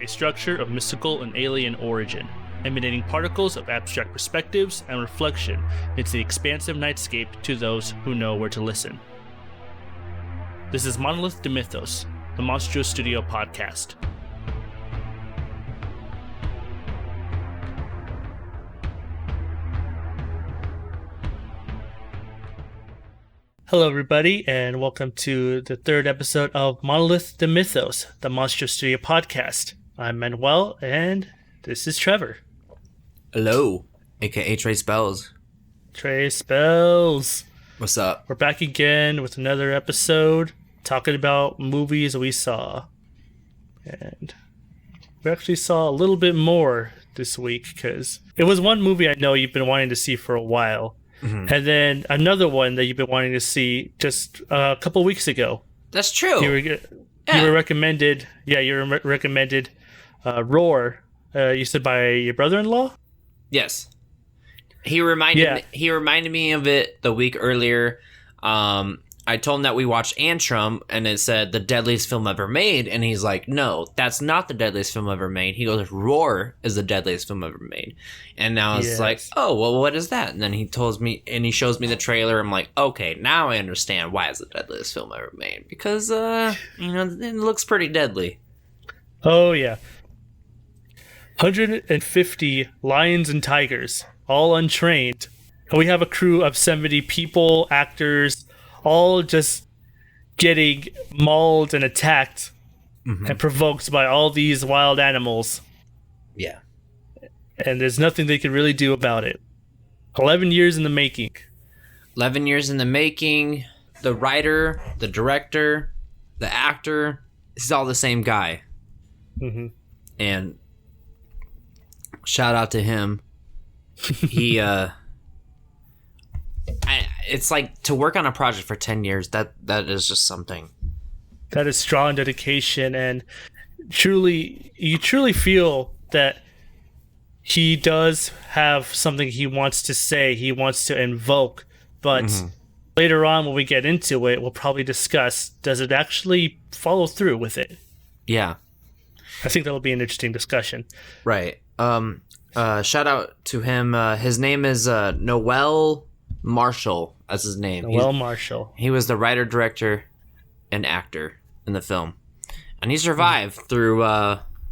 a structure of mystical and alien origin, emanating particles of abstract perspectives and reflection into the expansive nightscape to those who know where to listen. This is Monolith to Mythos, the Monstro Studio podcast. Hello, everybody, and welcome to the third episode of Monolith to Mythos, the Monstro Studio podcast. I'm Manuel, and this is Trevor. Hello, aka Trey Spells. Trey Spells. What's up? We're back again with another episode talking about movies we saw. And we actually saw a little bit more this week because it was one movie I know you've been wanting to see for a while. Mm-hmm. And then another one that you've been wanting to see just a couple weeks ago. That's true. You were recommended. Yeah, you were recommended Roar. You said by your brother-in-law. Yes, he reminded me of it the week earlier. I told him that we watched Antrum, and it said the deadliest film ever made, and he's like, "No, that's not the deadliest film ever made." He goes, "Roar is the deadliest film ever made," and now it's like, "Oh, well, what is that?" And then he shows me the trailer. I'm like, "Okay, now I understand why it's the deadliest film ever made because it looks pretty deadly." Oh yeah, 150 lions and tigers, all untrained, and we have a crew of 70 people, actors, all just getting mauled and attacked and provoked by all these wild animals. Yeah. And there's nothing they can really do about it. 11 years in the making. 11 years in the making. The writer, the director, the actor, it's all the same guy. Mm-hmm. And shout out to him. He, it's like to work on a project for 10 years. That is just something. That is strong dedication, and you truly feel that he does have something he wants to say, he wants to invoke, but later on when we get into it, we'll probably discuss, does it actually follow through with it? Yeah. I think that'll be an interesting discussion. Right. Shout out to him. His name is Noel Marshall. That's his name. Noel Marshall. He was the writer, director, and actor in the film, and he survived through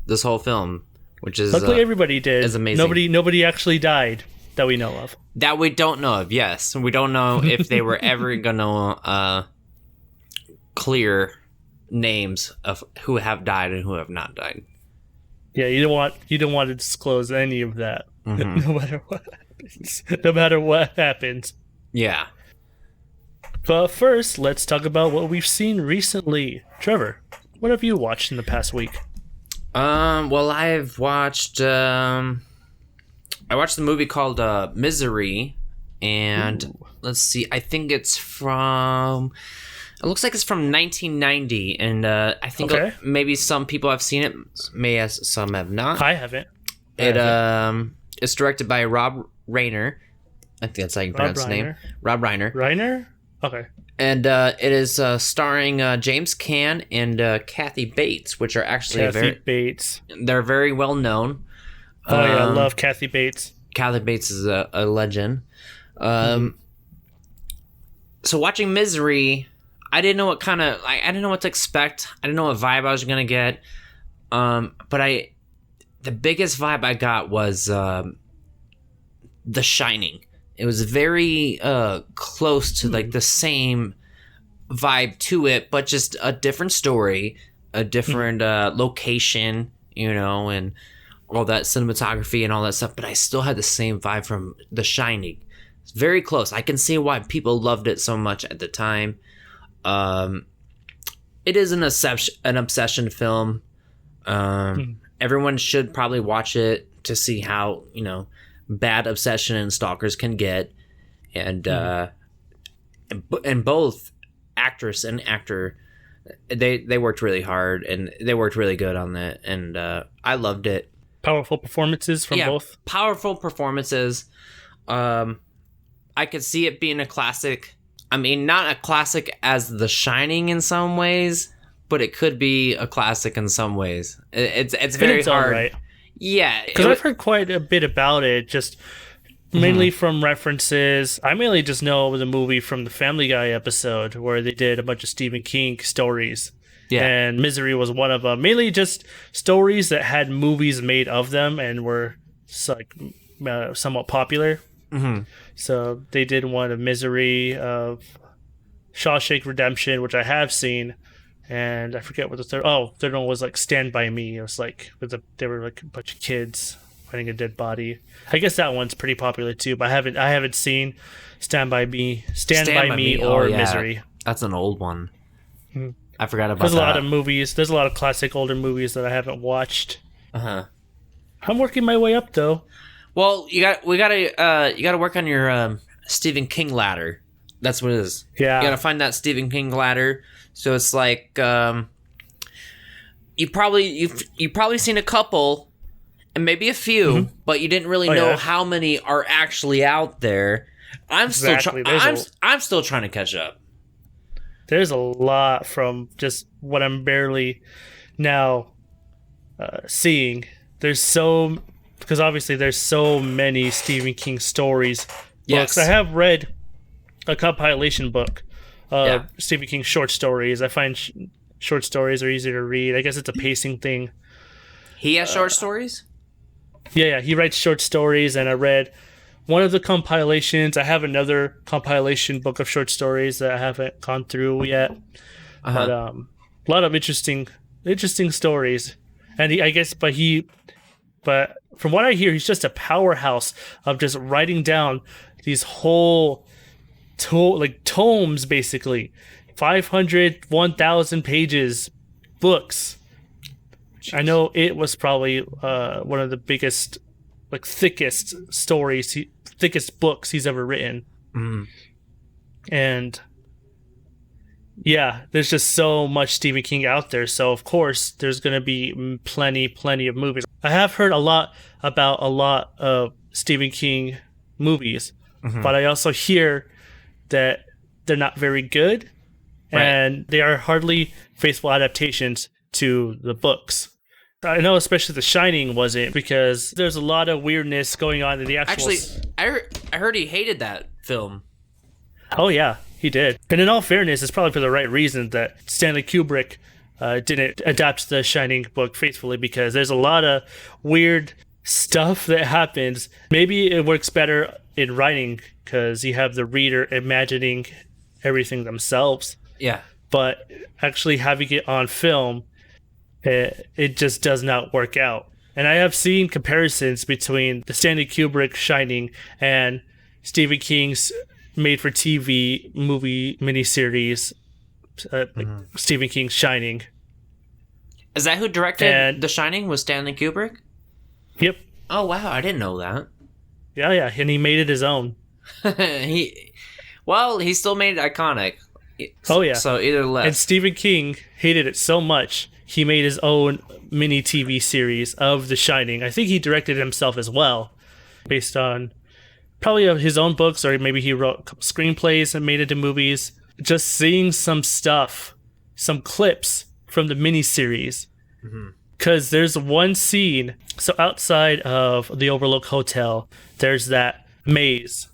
this whole film, which is luckily everybody did. Is amazing. Nobody actually died that we know of. That we don't know of. Yes, we don't know if they were ever gonna clear names of who have died and who have not died. Yeah, you don't want to disclose any of that, no matter what happens. No matter what happens. Yeah. But first, let's talk about what we've seen recently. Trevor, what have you watched in the past week? Well, I've watched I watched the movie called Misery, and let's see, I think it looks like it's from 1990, and I think maybe some people have seen it, some have not. I haven't. It's directed by Rob Reiner. I think that's how you pronounce his name. Rob Reiner. Reiner? Okay. And it is starring James Caan and Kathy Bates, which are actually Bates. They're very well known. Oh yeah, I love Kathy Bates. Kathy Bates is a legend. So watching Misery, I didn't know what I didn't know what to expect. I didn't know what vibe I was gonna get. But the biggest vibe I got was The Shining. It was very close to like the same vibe to it, but just a different story, a different location, and all that cinematography and all that stuff. But I still had the same vibe from The Shining. It's very close. I can see why people loved it so much at the time. It is an obsession film. Everyone should probably watch it to see how bad obsession and stalkers can get, and both actress and actor, they worked really hard and they worked really good on that, and I loved it. Powerful performances from both. Powerful performances. I could see it being a classic. I mean, not a classic as The Shining in some ways, but it could be a classic in some ways. It's very hard. Right. Yeah, because I've heard quite a bit about it, just mainly from references. I mainly just know the movie from the Family Guy episode where they did a bunch of Stephen King stories. Yeah. And Misery was one of them. Mainly just stories that had movies made of them and were like somewhat popular. Mm-hmm. So they did one of Misery, of Shawshank Redemption, which I have seen, and I forget what the third one was, like Stand By Me. It was like they were like a bunch of kids finding a dead body. I guess that one's pretty popular too, but I haven't seen Stand By Me, or Misery. That's an old one. Mm-hmm. I forgot about that. There's a lot of movies. There's a lot of classic older movies that I haven't watched. I'm working my way up though. Well, you gotta work on your Stephen King ladder. That's what it is. Yeah, you gotta find that Stephen King ladder. So it's like you've probably seen a couple and maybe a few, but you didn't really know how many are actually out there. I'm still trying to catch up. There's a lot from just what I'm barely now seeing. Because obviously there's so many Stephen King stories. Yes. Books. I have read a compilation book of Stephen King short stories. I find short stories are easier to read. I guess it's a pacing thing. He has short stories? Yeah, he writes short stories, and I read one of the compilations. I have another compilation book of short stories that I haven't gone through yet. But a lot of interesting stories. And but from what I hear, he's just a powerhouse of just writing down these whole tomes, basically 500, 1,000 pages books. Jeez. I know it was probably one of the biggest, thickest books he's ever written. And yeah, there's just so much Stephen King out there. So of course there's going to be plenty of movies. I have heard about a lot of Stephen King movies, but I also hear that they're not very good, and they are hardly faithful adaptations to the books. I know especially The Shining wasn't, because there's a lot of weirdness going on in the actual... Actually, I heard he hated that film. Oh yeah, he did. And in all fairness, it's probably for the right reason that Stanley Kubrick didn't adapt the Shining book faithfully, because there's a lot of weird stuff that happens. Maybe it works better in writing because you have the reader imagining everything themselves. Yeah. But actually having it on film, it just does not work out. And I have seen comparisons between the Stanley Kubrick Shining and Stephen King's made-for-TV movie miniseries, Stephen King's Shining. Is that who directed The Shining? Was Stanley Kubrick? Yep. Oh wow, I didn't know that. Yeah, and he made it his own. he still made it iconic. Oh yeah. So either less. And Stephen King hated it so much, he made his own mini TV series of The Shining. I think he directed it himself as well, based on probably his own books, or maybe he wrote a couple screenplays and made it into movies. Just seeing some clips from the miniseries. Because there's one scene, so outside of the Overlook Hotel, there's that maze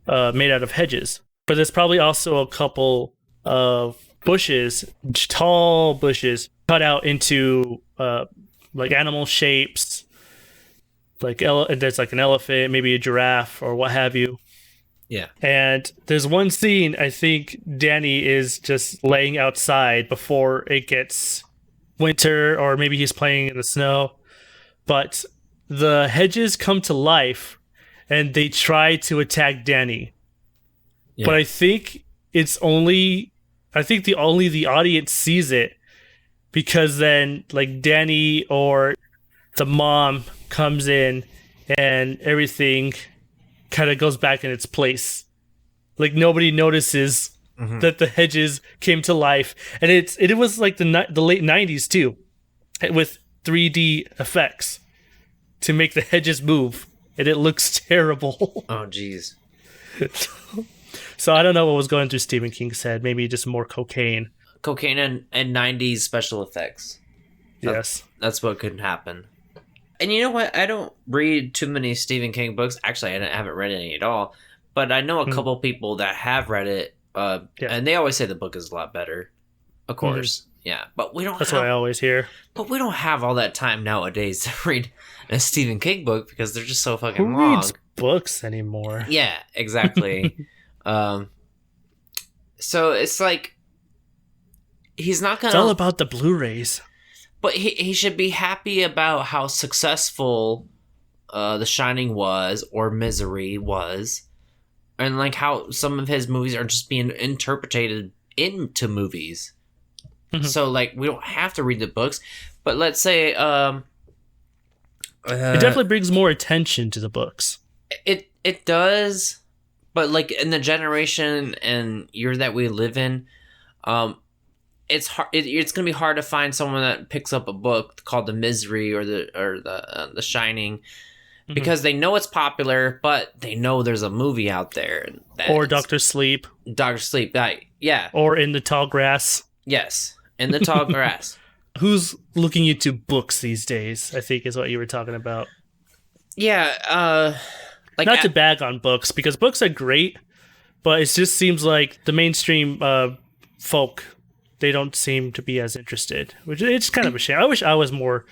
made out of hedges. But there's probably also a couple of bushes, tall bushes, cut out into animal shapes. There's an elephant, maybe a giraffe, or what have you. Yeah. And there's one scene, I think Danny is just laying outside before it gets winter, or maybe he's playing in the snow. But the hedges come to life and they try to attack Danny. Yeah. But I think only the audience sees it, because then Danny or the mom comes in and everything kind of goes back in its place. Nobody notices that the hedges came to life, and it was the late 90s too, with 3D effects to make the hedges move, and it looks terrible. Oh jeez. So I don't know what was going through Stephen King's head. Maybe just more cocaine. cocaine and 90s special effects. Yes. That's what could happen. And you know what? I don't read too many Stephen King books. Actually, I haven't read any at all. But I know a couple people that have read it, and they always say the book is a lot better. Of course, yeah. But we don't. That's what I always hear. But we don't have all that time nowadays to read a Stephen King book because they're just so fucking Who long. reads books anymore? Yeah, exactly. So it's like he's not gonna. It's all about the Blu-rays. But he should be happy about how successful The Shining was, or Misery was, and like how some of his movies are just being interpreted into movies. Mm-hmm. So like we don't have to read the books, but let's say it definitely brings more attention to the books. It does, but like in the generation and year that we live in, it's hard. It's gonna be hard to find someone that picks up a book called The Misery or the Shining, because they know it's popular, but they know there's a movie out there. Or Doctor Sleep. Doctor Sleep, yeah. Or In the Tall Grass. Yes, In the Tall Grass. Who's looking into books these days? I think is what you were talking about. Yeah. Like not to bag on books, because books are great, but it just seems like the mainstream folk, they don't seem to be as interested, which it's kind of a shame. I wish I was more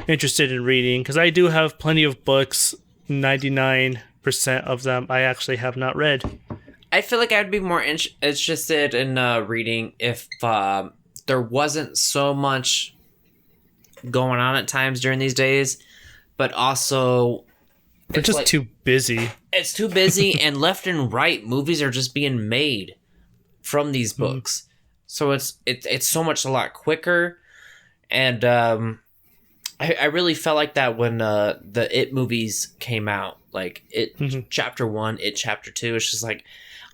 interested in reading, because I do have plenty of books. 99% of them I actually have not read. I feel like I'd be more interested in reading if there wasn't so much going on at times during these days, but also we're just like, too busy. It's too busy, and left and right movies are just being made from these books. So it's so much a lot quicker, and I really felt like that when the It movies came out, like It Chapter 1, It Chapter 2. It's just like,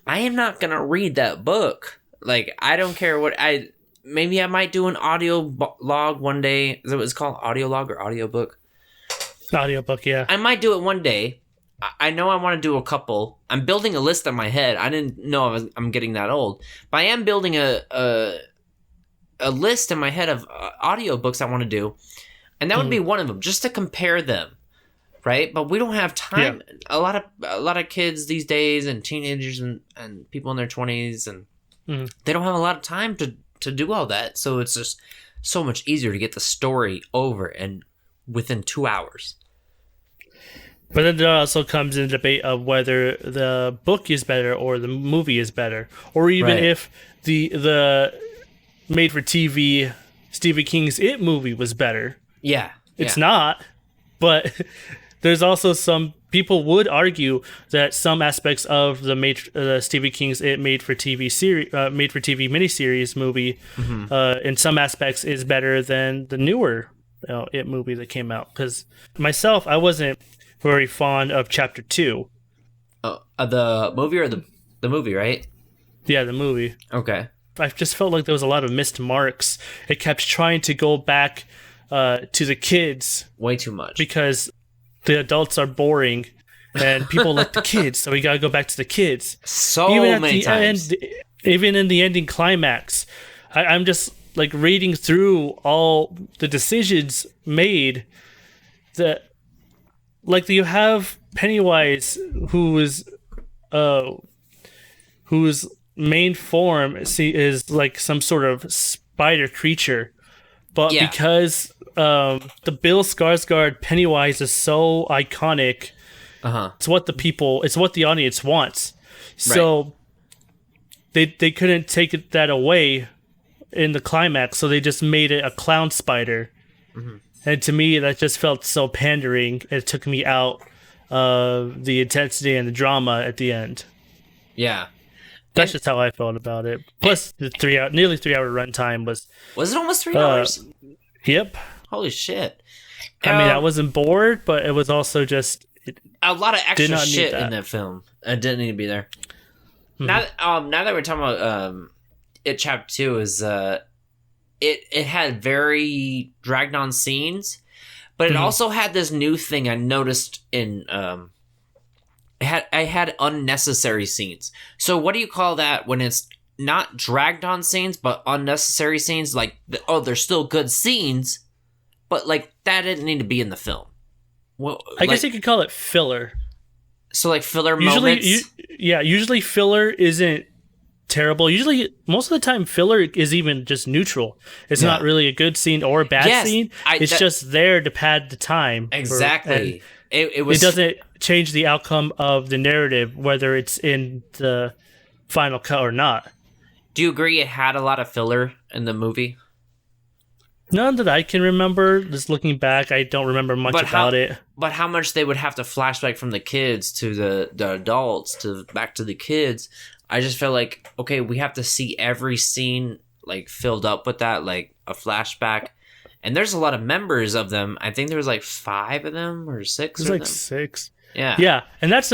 I am not gonna read that book. Like, I don't care what maybe I might do an audio log one day. Is that what it's called? Audio log or audiobook? Audiobook, yeah. I might do it one day. I know I want to do a couple. I'm building a list in my head. I didn't know I'm getting that old, but I am building a list in my head of audiobooks I want to do, and that would be one of them, just to compare them, right? But we don't have time. Yeah. A lot of kids these days, and teenagers and people in their 20s, and they don't have a lot of time to do all that. So it's just so much easier to get the story over and within 2 hours. But then there also comes in the debate of whether the book is better or the movie is better, or even if the made-for-TV Stephen King's It movie was better. Yeah, it's not. But there's also some people would argue that some aspects of the Stephen King's It made-for-TV series, made-for-TV miniseries movie, in some aspects is better than the newer It movie that came out. Because myself, I wasn't very fond of Chapter 2. The movie or the movie, right? Yeah, the movie. Okay. I just felt like there was a lot of missed marks. It kept trying to go back to the kids. Way too much. Because the adults are boring and people like the kids, so we gotta go back to the kids. Even many times. Even in the ending climax, I'm just like reading through all the decisions made that, like, you have Pennywise, whose main form is like some sort of spider creature, but because the Bill Skarsgård Pennywise is so iconic, it's what the audience wants. So they couldn't take that away in the climax, so they just made it a clown spider. And to me, that just felt so pandering. It took me out of the intensity and the drama at the end. Yeah. That's just how I felt about it. Plus, the nearly 3 hour runtime was... Was it almost 3 hours? Yep. Holy shit. I mean, I wasn't bored, but it was also just... a lot of extra shit in that film. It didn't need to be there. Now that we're talking about It Chapter 2, is... It had very dragged on scenes, but it also had this new thing I noticed in I had unnecessary scenes. So what do you call that when it's not dragged on scenes, but unnecessary scenes. Like, they're still good scenes, but like that didn't need to be in the film. Well, I guess you could call it filler. So like filler Usually, moments. usually filler isn't terrible. Usually, most of the time, filler is even just neutral. It's not really a good scene or a bad scene. It's just there to pad the time. Exactly. It doesn't change the outcome of the narrative, whether it's in the final cut or not. Do you agree it had a lot of filler in the movie? None that I can remember. Just looking back, I don't remember much about it. But how much they would have to flashback from the kids to the adults to back to the kids. I just felt like, okay, we have to see every scene like filled up with that, like a flashback. And there's a lot of members of them. I think there was like 5 of them or 6. There's like 6. Yeah. Yeah, and that's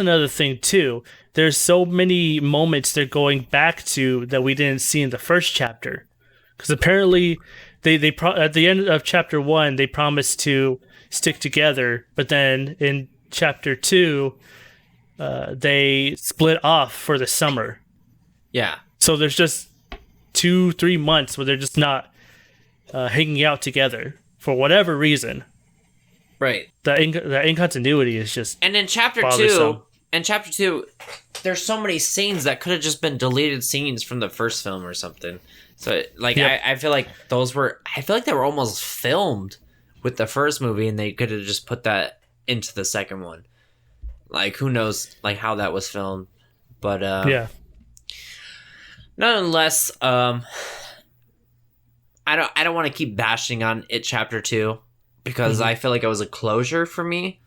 another thing too. There's so many moments they're going back to that we didn't see in the first chapter. Because apparently they at the end of chapter 1 they promised to stick together, but then in chapter 2 they split off for the summer. Yeah. So there's just 2-3 months where they're just not hanging out together for whatever reason. Right. The incontinuity is just and in chapter bothersome. 2, there's so many scenes that could have just been deleted scenes from the first film or something. So like I feel like they were almost filmed with the first movie and they could have just put that into the second one. Like who knows like how that was filmed. But nonetheless, I don't want to keep bashing on it chapter 2 because I feel like it was a closure for me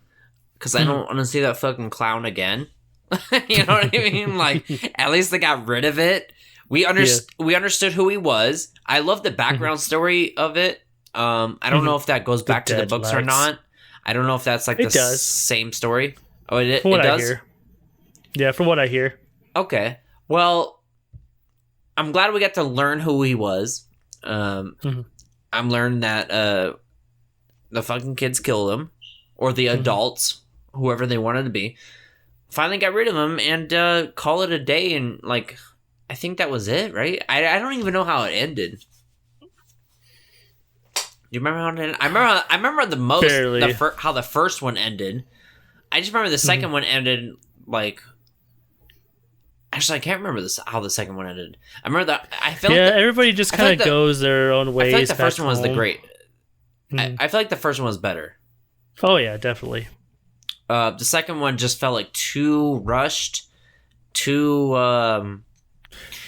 because I don't want to see that fucking clown again. You know what I mean? Like at least they got rid of it. We understood who he was. I love the background story of it. I don't know if that goes back to the books or not. I don't know if that's like same story. Oh, it does? I hear. Yeah, from what I hear. Okay. Well, I'm glad we got to learn who he was. I'm learning that the fucking kids killed him, or the adults, whoever they wanted to be. Finally got rid of him and call it a day. And like, I think that was it, right? I don't even know how it ended. Do you remember how it ended? I remember the most how the first one ended. I just remember the second one ended like. Actually, I can't remember how the second one ended. I remember that. Everybody just kind of goes their own ways. I feel like the first one was the great. I feel like the first one was better. Oh yeah, definitely. The second one just felt like too rushed,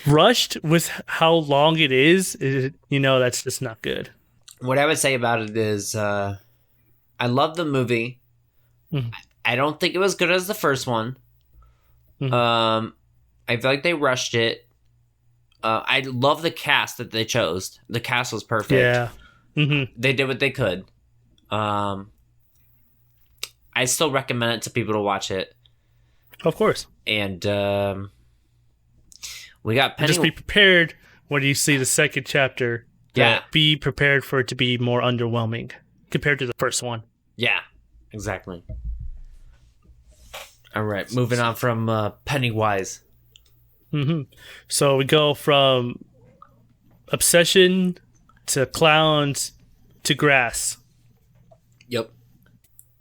rushed with how long it is. That's just not good. What I would say about it is, I love the movie. I don't think it was good as the first one. I feel like they rushed it. I love the cast that they chose. The cast was perfect. Yeah. They did what they could. I still recommend it to people to watch it. Of course. And we got Penny. Just be prepared when you see the second chapter. Yeah. Be prepared for it to be more underwhelming compared to the first one. Yeah, exactly. All right, moving on from Pennywise. So we go from obsession to clowns to grass. Yep.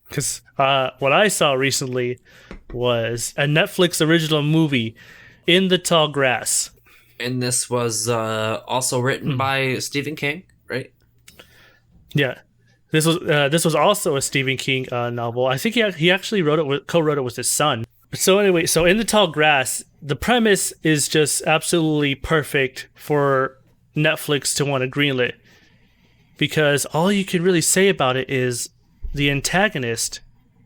Because what I saw recently was a Netflix original movie, In the Tall Grass. And this was also written by Stephen King, right? Yeah. This was also a Stephen King novel. I think he actually co-wrote it with his son. So anyway, In the Tall Grass, the premise is just absolutely perfect for Netflix to want to greenlit. Because all you can really say about it is the antagonist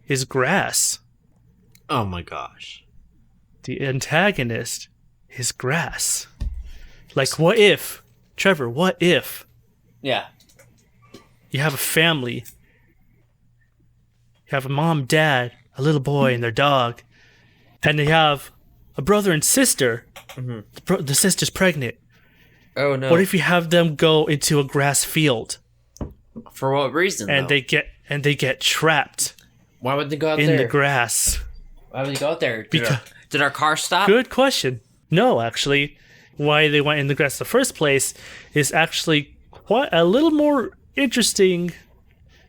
is grass. Oh my gosh. The antagonist is grass. Like, what if, Trevor, what if? Yeah. You have a family. You have a mom, dad, a little boy, and their dog. And they have a brother and sister. The sister's pregnant. Oh, no. What if you have them go into a grass field? For what reason, and though? they get trapped. Why would they go out in there? the grass? Why would they go out there? Did our car stop? Good question. No, actually. why they went in the grass in the first place is actually quite a little more interesting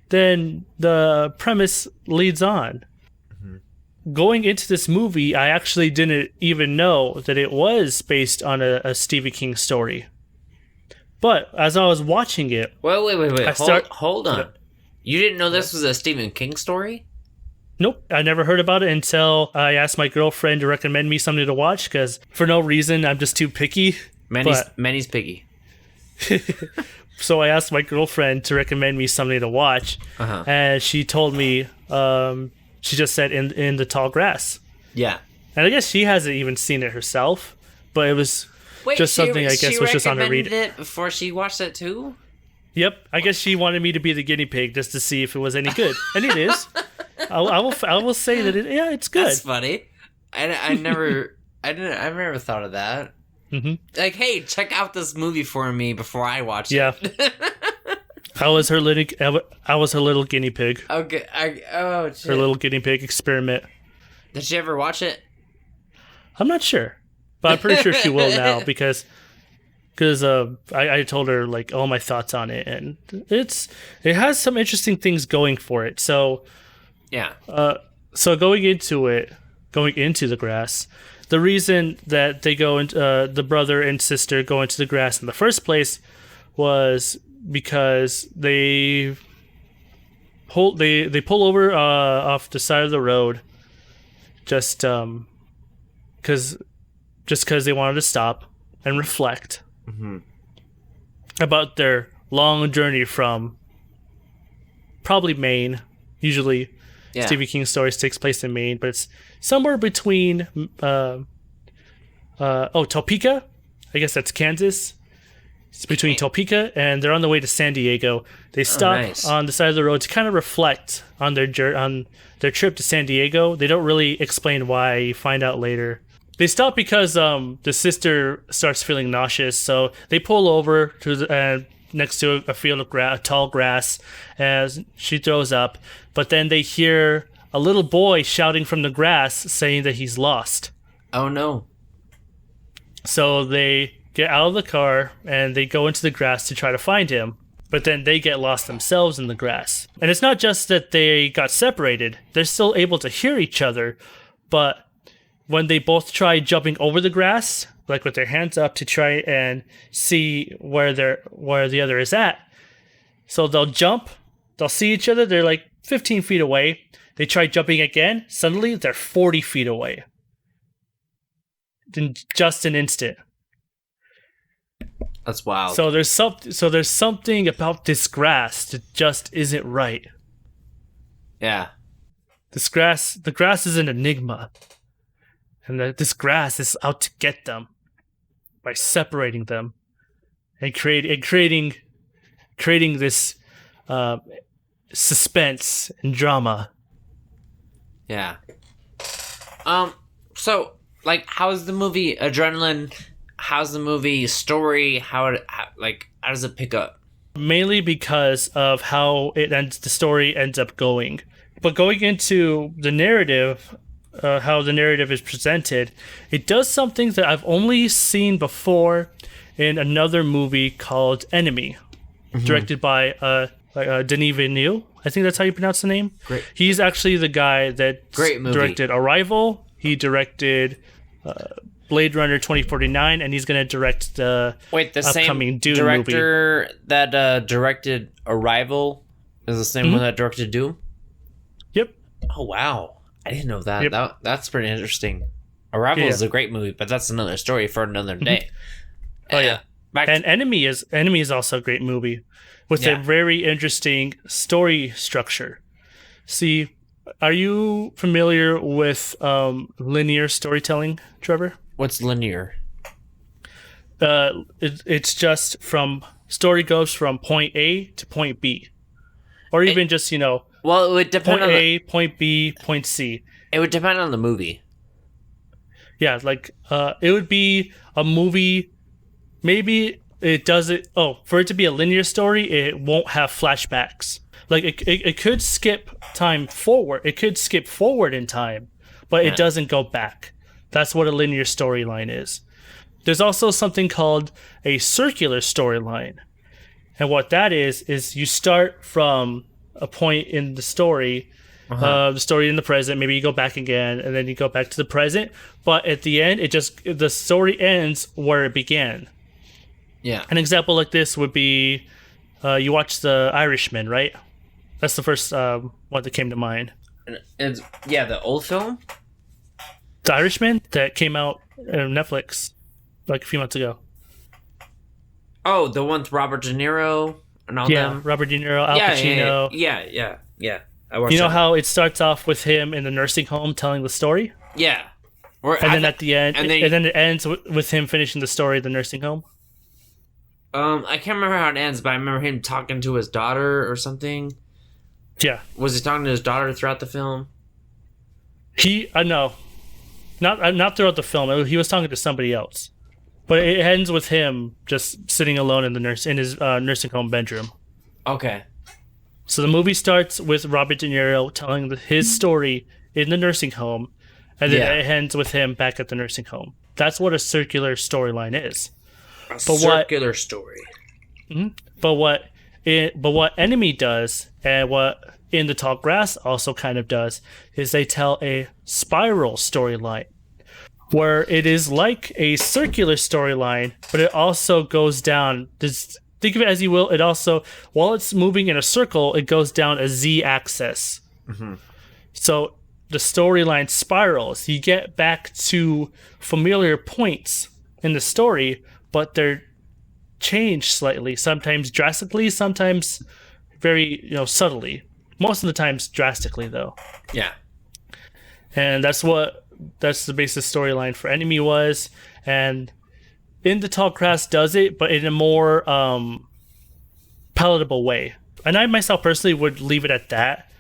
than the premise leads on. Going into this movie, I actually didn't even know that it was based on a Stephen King story. But as I was watching it... Wait. Hold on. You didn't know this was a Stephen King story? Nope. I never heard about it until I asked my girlfriend to recommend me something to watch, because for no reason, I'm just too picky. Manny's picky. So I asked my girlfriend to recommend me something to watch, and she told me... she just said in the tall grass. Yeah. And I guess she hasn't even seen it herself, but it was something I guess was just on her read. She recommended it before she watched it too? Yep. I guess she wanted me to be the guinea pig just to see if it was any good. And it is. I will say that it's good. That's funny. I never thought of that. Mm-hmm. Like, hey, check out this movie for me before I watch it. Yeah. I was her little guinea pig. Okay. Shit. Her little guinea pig experiment. Did she ever watch it? I'm not sure, but I'm pretty sure she will now because I told her like all my thoughts on it, and it has some interesting things going for it. So yeah. So going into the grass, the reason that they go into the brother and sister go into the grass in the first place was because they pull over off the side of the road just because they wanted to stop and reflect about their long journey from probably Maine. Usually Stephen King stories takes place in Maine, but it's somewhere between Topeka, I guess that's Kansas. It's between Topeka, and they're on the way to San Diego. They stop on the side of the road to kind of reflect on their trip to San Diego. They don't really explain why. You find out later. They stop because the sister starts feeling nauseous, so they pull over to next to a field of tall grass as she throws up. But then they hear a little boy shouting from the grass saying that he's lost. Oh no! So they get out of the car and they go into the grass to try to find him, but then they get lost themselves in the grass. And it's not just that they got separated, they're still able to hear each other, but when they both try jumping over the grass, like with their hands up to try and see where the other is at, so they'll jump, they'll see each other, they're like 15 feet away, they try jumping again, suddenly they're 40 feet away in just an instant. That's wild. So there's something about this grass that just isn't right. Yeah. The grass is an enigma. And this grass is out to get them by separating them and creating this suspense and drama. Yeah. So like, how's the movie Adrenaline? How's the movie story? How does it pick up? Mainly because of how the story ends up going. But going into the narrative, how the narrative is presented, it does something that I've only seen before in another movie called Enemy, directed by Denis Villeneuve. I think that's how you pronounce the name. Great. He's actually the guy that directed Arrival. He directed Blade Runner 2049, and he's going to direct the upcoming Dune movie. The director that directed Arrival is the same one that directed Dune? Yep. Oh, wow. I didn't know that. Yep. That's pretty interesting. Arrival is a great movie, but that's another story for another day. Oh, yeah. And Enemy is also a great movie with a very interesting story structure. See, are you familiar with linear storytelling, Trevor? What's linear? It's just story goes from point A to point B, or even just well, it would depend point A, point B, point C. It would depend on the movie. Yeah, like it would be a movie. Maybe it does it. Oh, for it to be a linear story, it won't have flashbacks. Like it could skip time forward. It could skip forward in time, but it doesn't go back. That's what a linear storyline is. there's also something called a circular storyline. And what that is you start from a point in the story, the story in the present, maybe you go back again, and then you go back to the present, but at the end, the story ends where it began. Yeah. An example like this would be, you watch The Irishman, right? That's the first one that came to mind. It's, the old film? The Irishman that came out on Netflix like a few months ago. Oh, the one with Robert De Niro and all them? Robert De Niro, Al Pacino. Yeah. I watched You know that. how it starts off with him in the nursing home telling the story? Yeah. And then at the end, and then it ends with him finishing the story of the nursing home? I can't remember how it ends, but I remember him talking to his daughter or something. Yeah. Was he talking to his daughter throughout the film? No. Not throughout the film. He was talking to somebody else. But it ends with him just sitting alone in his nursing home bedroom. Okay. So the movie starts with Robert De Niro telling his story in the nursing home, and then it ends with him back at the nursing home. That's what a circular storyline is. Circular story. But what Enemy does, and what In the Tall Grass also kind of does, is they tell a spiral storyline, where it is like a circular storyline, but it also goes down. Think of it as you will. It also, while it's moving in a circle, it goes down a z-axis. So the storyline spirals. You get back to familiar points in the story, but they're changed slightly. Sometimes drastically, sometimes very subtly. Most of the times drastically, though. Yeah. And that's the basic storyline for Enemy was, and In the Tall Grass does it, but in a more palatable way. And I myself personally would leave it at that,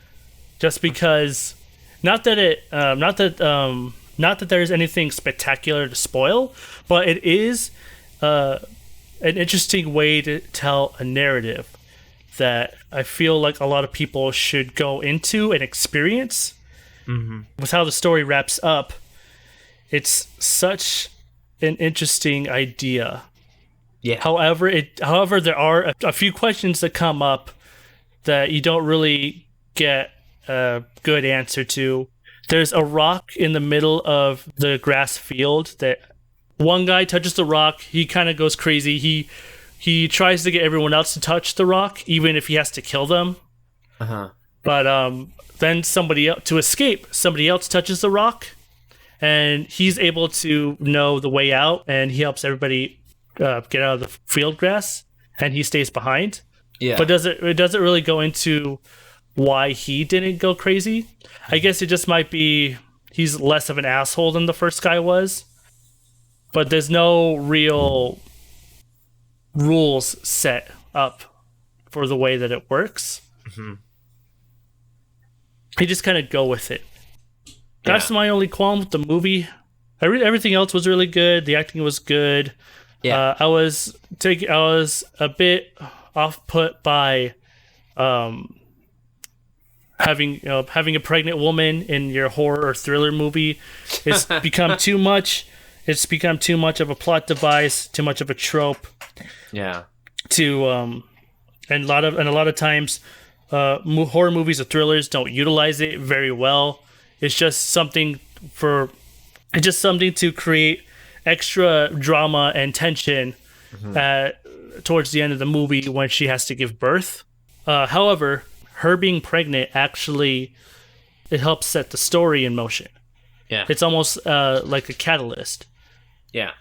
just because not that there's anything spectacular to spoil, but it is an interesting way to tell a narrative that I feel like a lot of people should go into and experience. With how the story wraps up, it's such an interesting idea. Yeah. However, there are a few questions that come up that you don't really get a good answer to. There's a rock in the middle of the grass field that one guy touches the rock. He kind of goes crazy. He tries to get everyone else to touch the rock, even if he has to kill them. But then somebody else touches the rock, and he's able to know the way out, and he helps everybody get out of the field grass, and he stays behind. Yeah. But it doesn't really go into why he didn't go crazy. I guess it just might be he's less of an asshole than the first guy was. But there's no real rules set up for the way that it works. You just kind of go with it. That's my only qualm with the movie. Everything else was really good. The acting was good. Yeah. I was a bit off put by having a pregnant woman in your horror or thriller movie. It's become too much. It's become too much of a plot device, too much of a trope. Yeah. And a lot of times, horror movies or thrillers don't utilize it very well. It's just something to create extra drama and tension towards the end of the movie when she has to give birth. However, her being pregnant actually it helps set the story in motion. Yeah. It's almost like a catalyst. Yeah.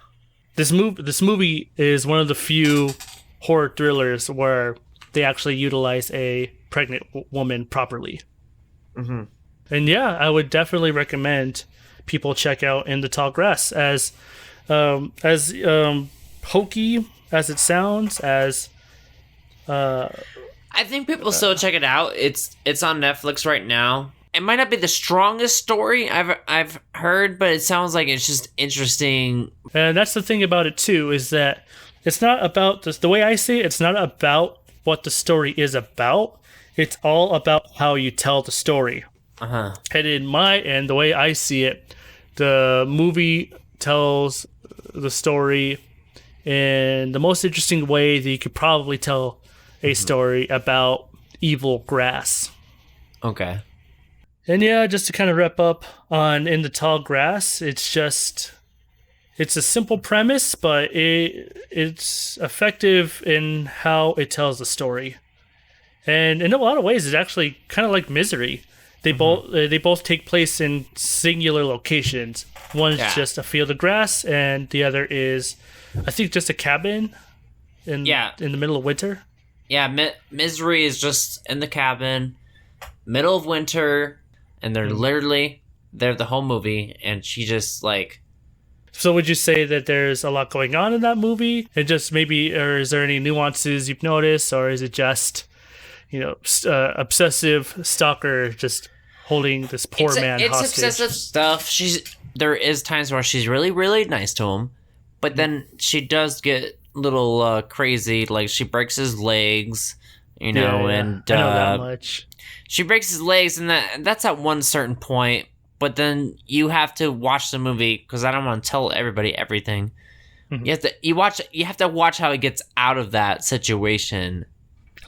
This movie is one of the few horror thrillers where they actually utilize a pregnant woman properly. And yeah, I would definitely recommend people check out In the Tall Grass. As hokey as it sounds, I think people still check it out. It's on Netflix right now. It might not be the strongest story I've heard, but it sounds like it's just interesting. And that's the thing about it too, is that it's not about the way I see it. It's not about what the story is about. It's all about how you tell the story. And the way I see it, the movie tells the story in the most interesting way that you could probably tell a story about evil grass. Okay. And yeah, just to kind of wrap up on In the Tall Grass, it's a simple premise, but it's effective in how it tells the story. And in a lot of ways, it's actually kind of like Misery. They both take place in singular locations. One's just a field of grass, and the other is, I think, just a cabin in the middle of winter. Yeah, Misery is just in the cabin, middle of winter, and they're literally there the whole movie, and she just like. So would you say that there's a lot going on in that movie, and just maybe, or is there any nuances you've noticed, or is it just, obsessive stalker just holding this poor man hostage? It's obsessive stuff. There is times where she's really, really nice to him, but then she does get a little crazy. Like she breaks his legs, and I know that much. She breaks his legs, and that's at one certain point. But then you have to watch the movie because I don't want to tell everybody everything. Mm-hmm. You have to watch how he gets out of that situation.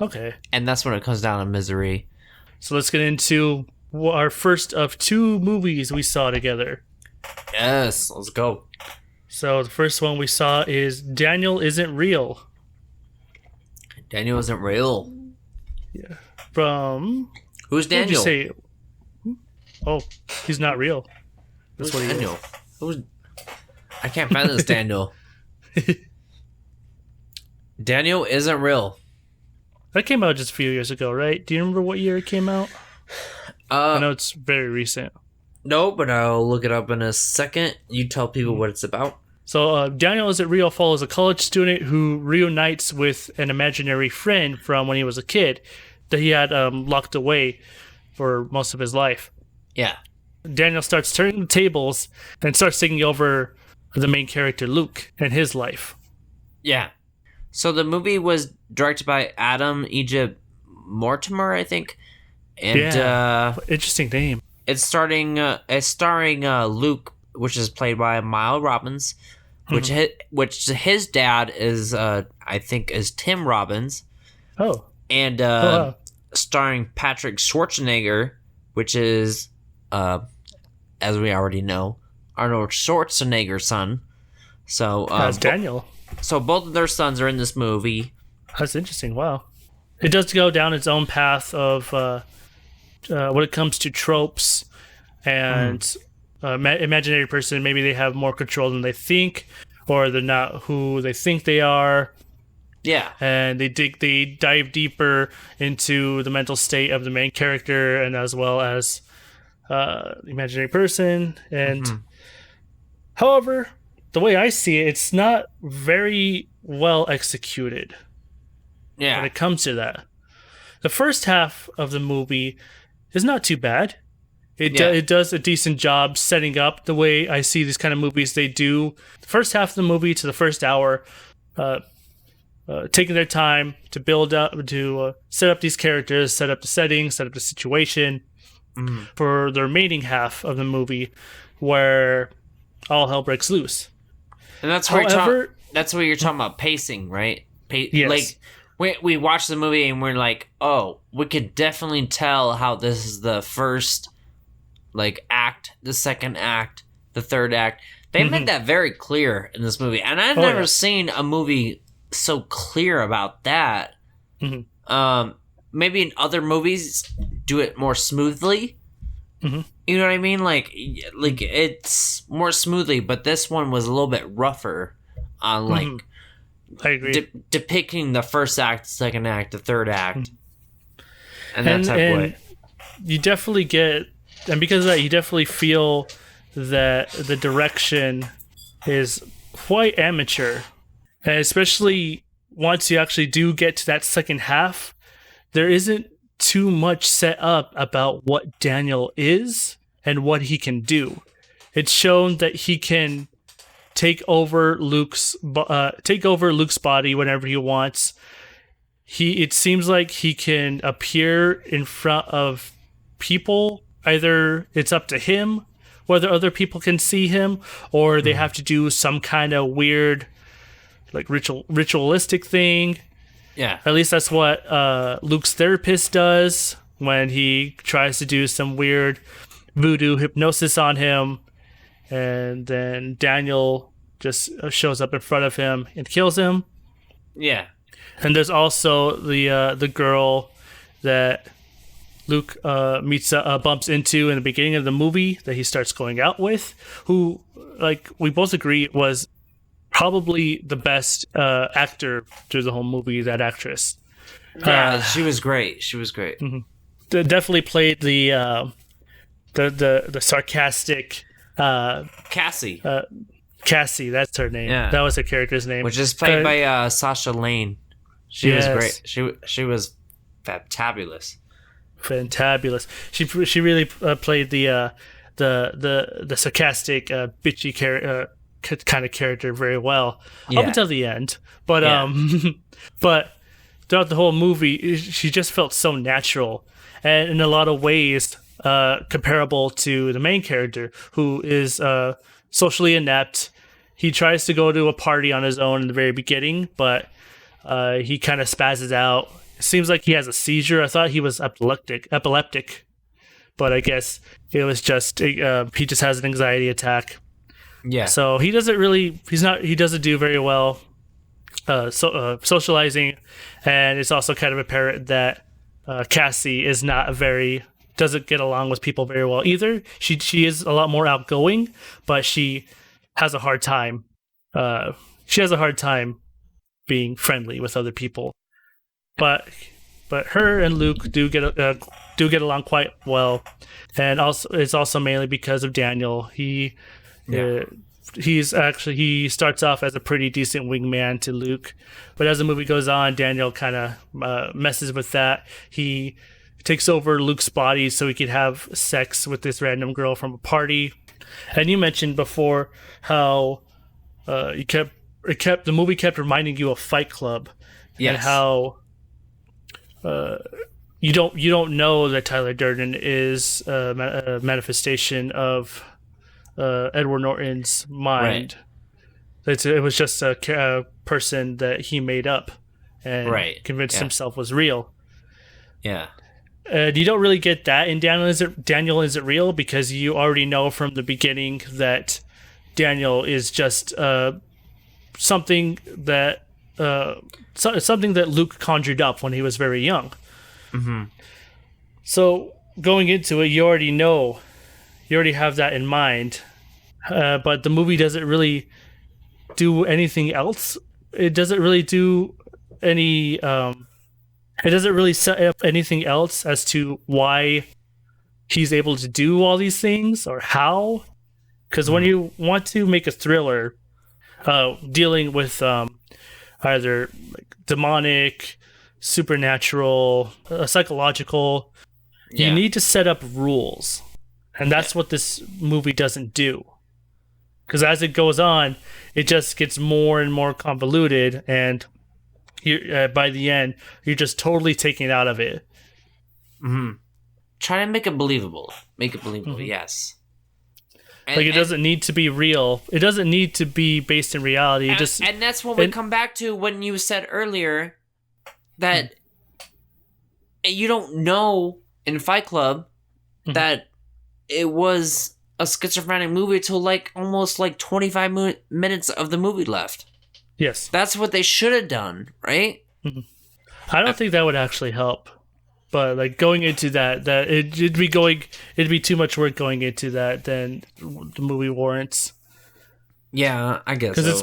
Okay. And that's when it comes down to Misery. So let's get into our first of two movies we saw together. Yes, let's go. So the first one we saw is Daniel Isn't Real. Daniel Isn't Real? Yeah. From... Who's Daniel? What did you say? Oh, he's not real. That's Who's what Daniel? He is. I can't find this Daniel. Daniel Isn't Real. That came out just a few years ago, right? Do you remember what year it came out? I know it's very recent. No, but I'll look it up in a second. You tell people what it's about. So, Daniel Isn't Real follows a college student who reunites with an imaginary friend from when he was a kid that he had locked away for most of his life. Yeah. Daniel starts turning the tables and starts taking over the main character, Luke, and his life. Yeah. So the movie was directed by Adam Egypt Mortimer, I think. And interesting name. It's starring Luke, which is played by Miles Robbins, which his dad is I think is Tim Robbins. Oh. And starring Patrick Schwarzenegger, which is as we already know, Arnold Schwarzenegger's son. So that's Daniel. So both of their sons are in this movie. That's interesting. Wow. It does go down its own path of when it comes to tropes and imaginary person. Maybe they have more control than they think, or they're not who they think they are. Yeah. And they dive deeper into the mental state of the main character and as well as the imaginary person. And however, the way I see it, it's not very well executed. Yeah. When it comes to that. The first half of the movie is not too bad. It does a decent job setting up the way I see these kind of movies. They do the first half of the movie to the first hour, taking their time to build up, to set up these characters, set up the settings, set up the situation for the remaining half of the movie where all hell breaks loose. And that's where you're talking about pacing, right? Yes. Like we watch the movie and we're like, oh, we could definitely tell how this is the first act, the second act, the third act. They made that very clear in this movie, and I've never seen a movie so clear about that. Maybe in other movies do it more smoothly. You know what I mean? Like it's more smoothly, but this one was a little bit rougher on I agree. Depicting the first act, the second act, the third act, and that type of way. You definitely get, and because of that, you definitely feel that the direction is quite amateur, and especially once you actually do get to that second half, there isn't too much set up about what Daniel is and what he can do. It's shown that he can take over Luke's body whenever he wants. It seems like he can appear in front of people. Either it's up to him, whether other people can see him or they have to do some kind of weird, like ritualistic thing. Yeah. At least that's what Luke's therapist does when he tries to do some weird voodoo hypnosis on him, and then Daniel just shows up in front of him and kills him. Yeah. And there's also the girl that Luke bumps into in the beginning of the movie that he starts going out with, who, like, we both agree was probably the best actor through the whole movie. That actress, she was great. She was great. Mm-hmm. Definitely played the sarcastic Cassie. Cassie, that's her name. Yeah. That was her character's name, which is played by Sasha Lane. She was great. She was fantabulous. Fantabulous. She really played the sarcastic, bitchy kind of character very well up until the end. But but throughout the whole movie, she just felt so natural, and in a lot of ways comparable to the main character, who is socially inept. He tries to go to a party on his own in the very beginning, but he kind of spazzes out. It seems like he has a seizure. I thought he was epileptic, but I guess it was just he just has an anxiety attack. Yeah. So he doesn't do very well socializing, and it's also kind of apparent that Cassie doesn't get along with people very well either. She is a lot more outgoing, but she has a hard time. She has a hard time being friendly with other people. But her and Luke do get along quite well, and also it's also mainly because of Daniel. He starts off as a pretty decent wingman to Luke, but as the movie goes on, Daniel kind of messes with that. He takes over Luke's body so he could have sex with this random girl from a party. And you mentioned before how the movie kept reminding you of Fight Club, and how you don't know that Tyler Durden is a manifestation of Edward Norton's mind. Right. It was just a person that he made up and convinced himself was real. Yeah. You don't really get that in Daniel. Is it real? Because you already know from the beginning that Daniel is just something that Luke conjured up when he was very young. Mm-hmm. So going into it, you already have that in mind. But the movie doesn't really do anything else. It doesn't really do any. It doesn't really set up anything else as to why he's able to do all these things or how. Because when you want to make a thriller dealing with either like demonic, supernatural, psychological, you need to set up rules. And that's what this movie doesn't do. Because as it goes on, it just gets more and more convoluted, and by the end, you're just totally taken out of it. Mm-hmm. Try to make it believable. Yes. It doesn't need to be real. It doesn't need to be based in reality. And that's what we come back to when you said earlier that you don't know in Fight Club that it was a schizophrenic movie till almost 25 minutes of the movie left. Yes. That's what they should have done, right? I don't think that would actually help. But going into that it'd be too much work going into that than the movie warrants. Yeah, I guess because it's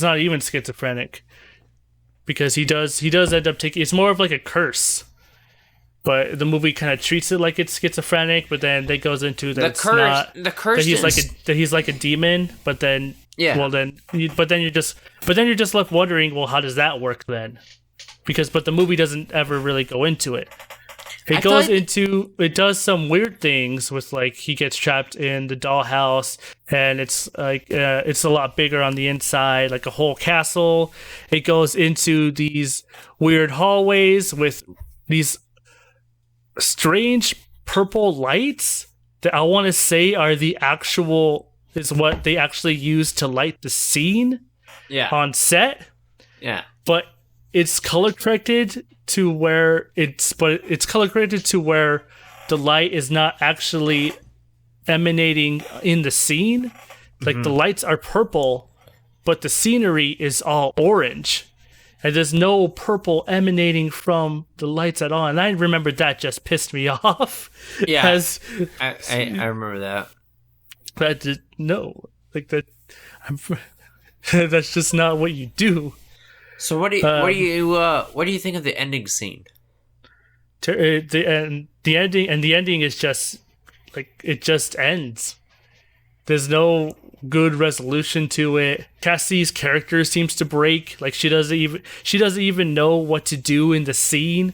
not even schizophrenic. Because he does end up taking, it's more of like a curse. But the movie kind of treats it like it's schizophrenic, but then it goes into that the curse that he's like a demon, but then you're just left wondering, well, how does that work then? But the movie doesn't ever really go into it. It does some weird things with he gets trapped in the dollhouse, and it's it's a lot bigger on the inside, like a whole castle. It goes into these weird hallways with these strange purple lights that I want to say are is what they actually use to light the scene on set. Yeah. But it's color corrected to where it's color corrected to where the light is not actually emanating in the scene. Like the lights are purple, but the scenery is all orange. And there's no purple emanating from the lights at all. And I remember that just pissed me off. Yeah. I remember that. But I did no. Like that that's just not what you do. So what do you think of the ending scene? The ending is just like it just ends. There's no good resolution to it. Cassie's character seems to break. Like she doesn't even know what to do in the scene,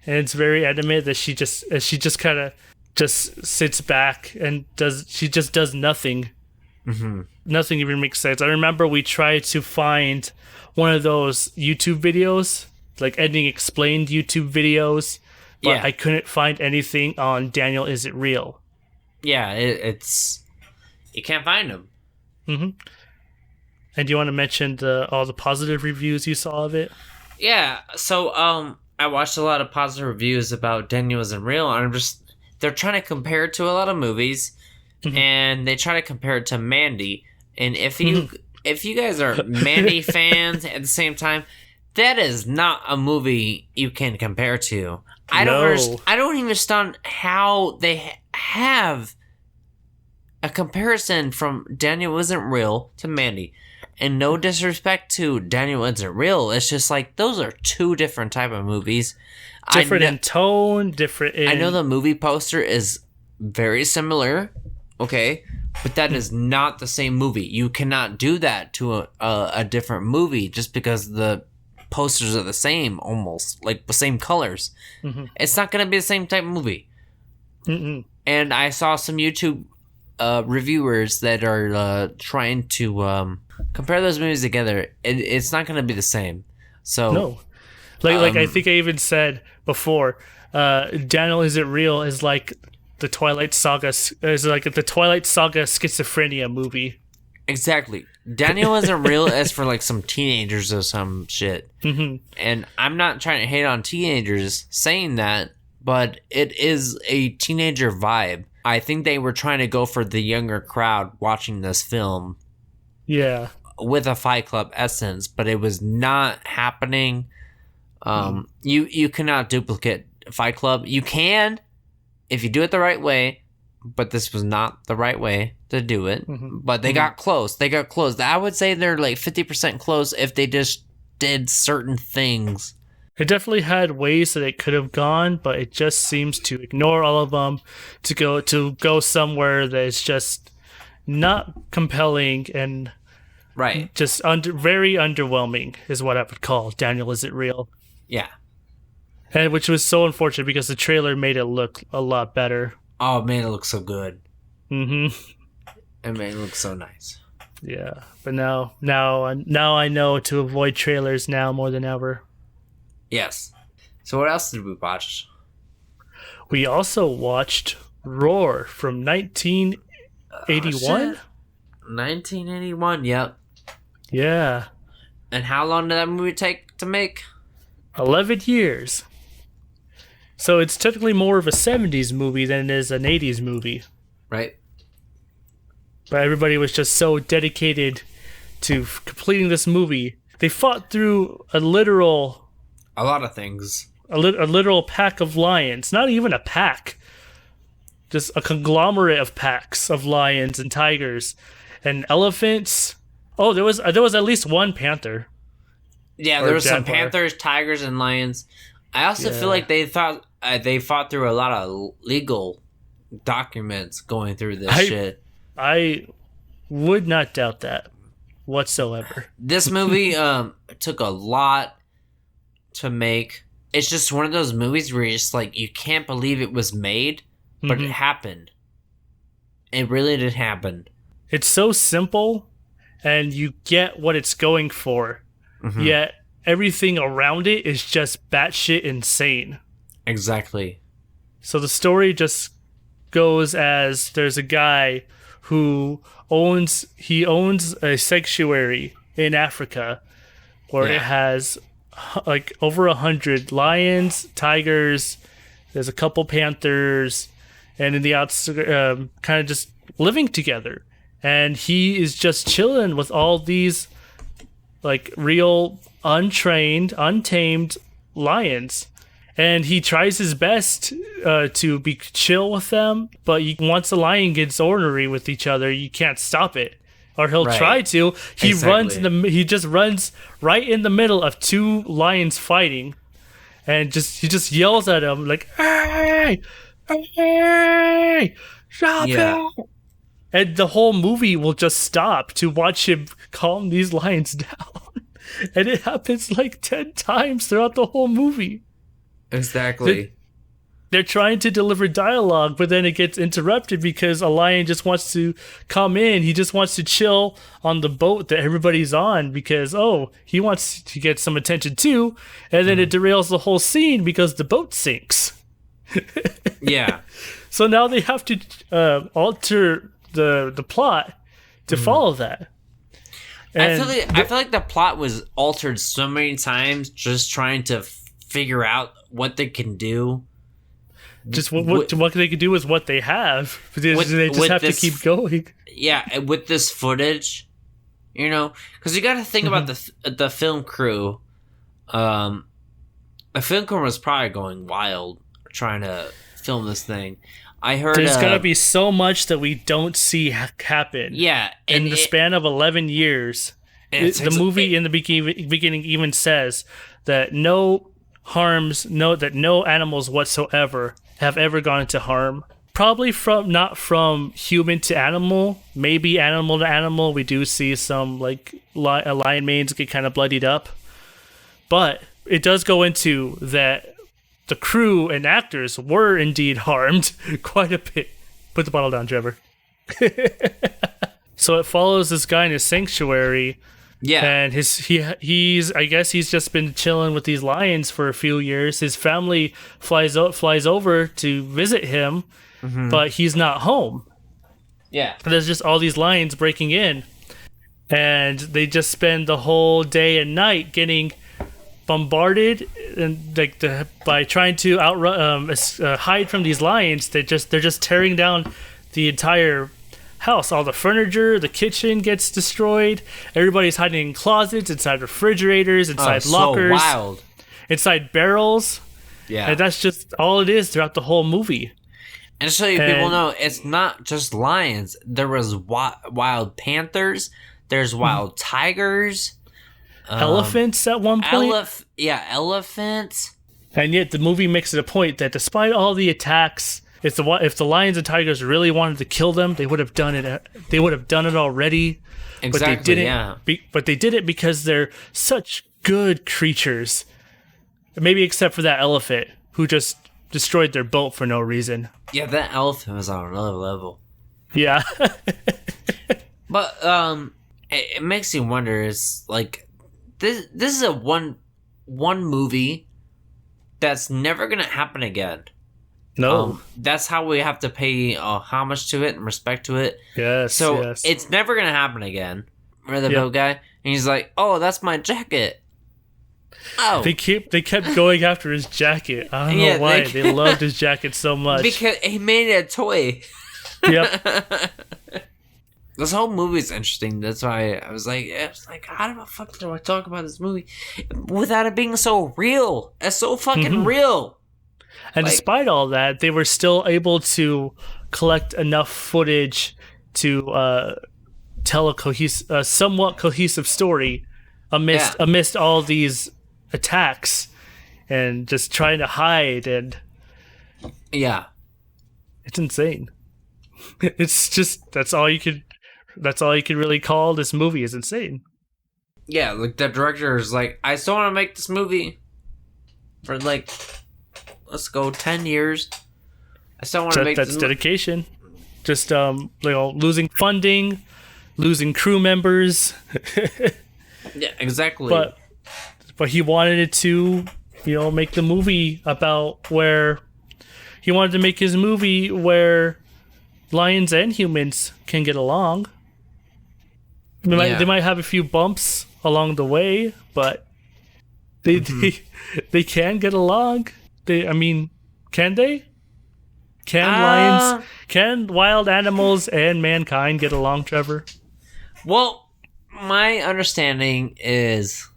and it's very adamant that she just kind of just sits back and does nothing. Mm-hmm. Nothing even makes sense. I remember we tried to find one of those YouTube videos, like ending explained YouTube videos, but I couldn't find anything on Daniel Is It Real? Yeah, it's you can't find them. Mm-hmm. And do you want to mention all the positive reviews you saw of it? Yeah, so I watched a lot of positive reviews about Daniel Isn't Real, and they're trying to compare it to a lot of movies, and they try to compare it to Mandy. And if you guys are Mandy fans at the same time, that is not a movie you can compare to. I don't even understand how they have a comparison from Daniel Isn't Real to Mandy. And no disrespect to Daniel Isn't Real, it's just like those are two different type of movies. Different in tone, different in... I know the movie poster is very similar, okay, but that is not the same movie. You cannot do that to a different movie just because the posters are the same, almost like the same colors. Mm-hmm. It's not going to be the same type of movie. Mm-mm. And I saw some YouTube reviewers that are trying to compare those movies together. It's not going to be the same. So no, like I think I even said before, Daniel Is It Real is like the Twilight Saga Schizophrenia movie. Exactly. Daniel Isn't Real is for like some teenagers or some shit. Mm-hmm. And I'm not trying to hate on teenagers saying that, but it is a teenager vibe. I think they were trying to go for the younger crowd watching this film. Yeah. With a Fight Club essence, but it was not happening. You cannot duplicate Fight Club. You can if you do it the right way, but this was not the right way to do it. Mm-hmm. But they got close. I would say they're like 50% close if they just did certain things. It definitely had ways that it could have gone, but it just seems to ignore all of them to go somewhere that is just not compelling and right. Just very underwhelming is what I would call Daniel Is It Real? Yeah. And which was so unfortunate because the trailer made it look a lot better. Oh, man, it looks so good. Mm-hmm. It made it look so nice. Yeah, but now I know to avoid trailers now more than ever. Yes. So what else did we watch? We also watched Roar from 1981. 1981, yep. Yeah. And how long did that movie take to make? 11 years. So it's technically more of a 70s movie than it is an 80s movie. Right. But everybody was just so dedicated to completing this movie. They fought through a lot of things. A literal pack of lions. Not even a pack. Just a conglomerate of packs of lions and tigers and elephants. Oh, there was at least one panther. Yeah, there was some panthers, tigers, and lions. I also feel like they fought through a lot of legal documents going through this shit. I would not doubt that whatsoever. This movie took a lot to make. It's just one of those movies where you're just like, you can't believe it was made, but it happened. It really did happen. It's so simple, and you get what it's going for, yet everything around it is just batshit insane. Exactly. So the story just goes as there's a guy who owns a sanctuary in Africa where it has like over 100 lions, tigers. There's a couple panthers, and in the outskirts, kind of just living together. And he is just chilling with all these like real untrained, untamed lions. And he tries his best to be chill with them, but once a lion gets ornery with each other, you can't stop it, or he'll try to. He just runs right in the middle of two lions fighting, and he just yells at him like, "Hey, hey, stop him!" And the whole movie will just stop to watch him calm these lions down, and it happens like 10 times throughout the whole movie. Exactly. They're trying to deliver dialogue, but then it gets interrupted because a lion just wants to come in. He just wants to chill on the boat that everybody's on because, he wants to get some attention too. And then it derails the whole scene because the boat sinks. Yeah. So now they have to alter the plot to follow that. And I feel like the plot was altered so many times just trying to figure out what they can do. Just what they can do with what they have. They just have to keep going. Yeah, with this footage, because you got to think about the film crew. The film crew was probably going wild trying to film this thing. I heard there's gonna be so much that we don't see happen. Yeah, in the span of 11 years. The movie in the beginning even says that no animals whatsoever have ever gone into harm. Probably not from human to animal, maybe animal to animal. We do see some like lion manes get kind of bloodied up, but it does go into that the crew and actors were indeed harmed quite a bit. Put the bottle down, Trevor. So it follows this guy in his sanctuary. Yeah, and he's I guess he's just been chilling with these lions for a few years. His family flies over to visit him, but he's not home. Yeah, and there's just all these lions breaking in, and they just spend the whole day and night getting bombarded and by trying to hide from these lions. They're just tearing down the entire house. All the furniture, the kitchen gets destroyed. Everybody's hiding in closets, inside refrigerators, inside lockers, inside barrels. Yeah, and that's just all it is throughout the whole movie. And so people know, it's not just lions. There was wild panthers. There's wild tigers. Elephants at one point. Elephants. And yet the movie makes it a point that despite all the attacks, if the lions and tigers really wanted to kill them, they would have done it. They would have done it already. Exactly. But they didn't. Yeah. But they did it because they're such good creatures. Maybe except for that elephant who just destroyed their boat for no reason. Yeah, that elephant was on another level. Yeah. But it makes you wonder. Is like this is a one movie that's never gonna happen again. No, that's how we have to pay homage to it and respect to it. Yes. So it's never gonna happen again. Remember the boat guy? And he's like, "Oh, that's my jacket." Oh, they kept going after his jacket. I don't know why they loved his jacket so much. Because he made it a toy. Yep. This whole movie is interesting. That's why I was like, how the fuck do I talk about this movie without it being so real? It's so fucking real. And despite all that, they were still able to collect enough footage to tell a somewhat cohesive story amidst all these attacks and just trying to hide. And it's insane. It's just that's all you could really call this movie. Is insane. Yeah, like the director is like, I still want to make this movie for like, let's go 10 years. I still want to make that's dedication. Just losing funding, losing crew members. Yeah, exactly. But he wanted it to, make the movie about where he wanted to make his movie where lions and humans can get along. They might have a few bumps along the way, but they can get along. Can they? Can wild animals and mankind get along, Trevor? Well, my understanding is,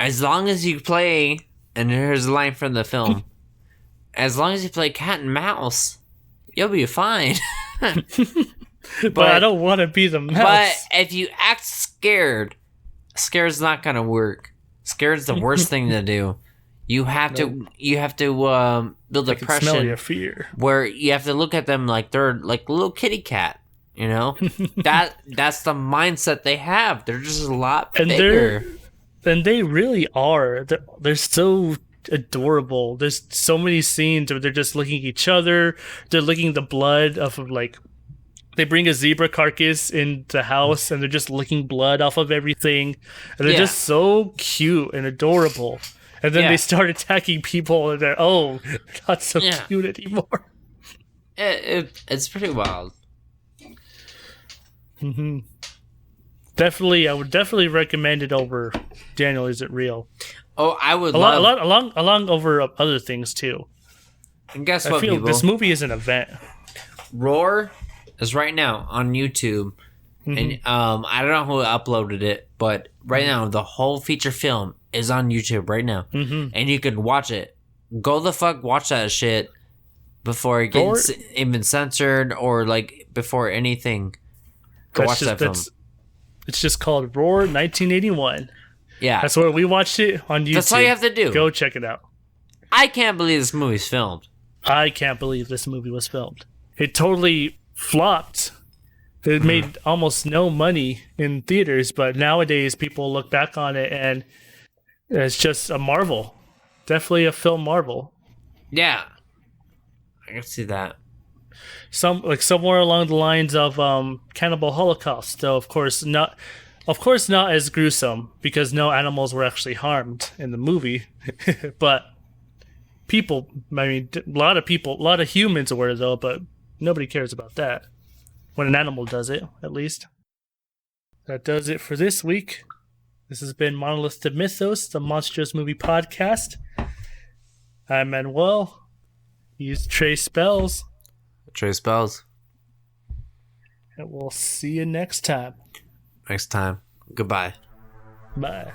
as long as you play, and here's a line from the film, as long as you play cat and mouse, you'll be fine. But I don't want to be the mouse. But if you act scared, scared's not gonna work. Scared's the worst thing to do. You have to build a impression. Smell your fear. Where you have to look at them like they're like a little kitty cat. You know, that's the mindset they have. They're just a lot bigger. And they really are. They're so adorable. There's so many scenes where they're just licking each other. They're licking the blood off of, like, they bring a zebra carcass in the house and they're just licking blood off of everything. And they're just so cute and adorable. And then they start attacking people and they're, not so cute anymore. It's pretty wild. Mm-hmm. Definitely, I would definitely recommend it over Daniel, Is It Real? Oh, I would along over other things too. And guess what, I feel people? This movie is an event. Roar is right now on YouTube, and I don't know who uploaded it, but right now the whole feature film is on YouTube right now, and you could watch it. Go the fuck watch that shit before it gets even censored or like before anything. Go watch that film. It's just called Roar 1981. Yeah, that's where we watched it on YouTube. That's all you have to do. Go check it out. I can't believe this movie's filmed. I can't believe this movie was filmed. It totally flopped. It made almost no money in theaters, but nowadays people look back on it and it's just a marvel. Definitely a film marvel. Yeah, I can see that. Somewhere along the lines of Cannibal Holocaust, though of course not as gruesome because no animals were actually harmed in the movie, but people. A lot of humans were though, but nobody cares about that. When an animal does it, at least. That does it for this week. This has been Monolith to Mythos, the Monstrous Movie Podcast. I'm Manuel. He's Trey Spells. Trey Spells. And we'll see you next time. Next time. Goodbye. Bye.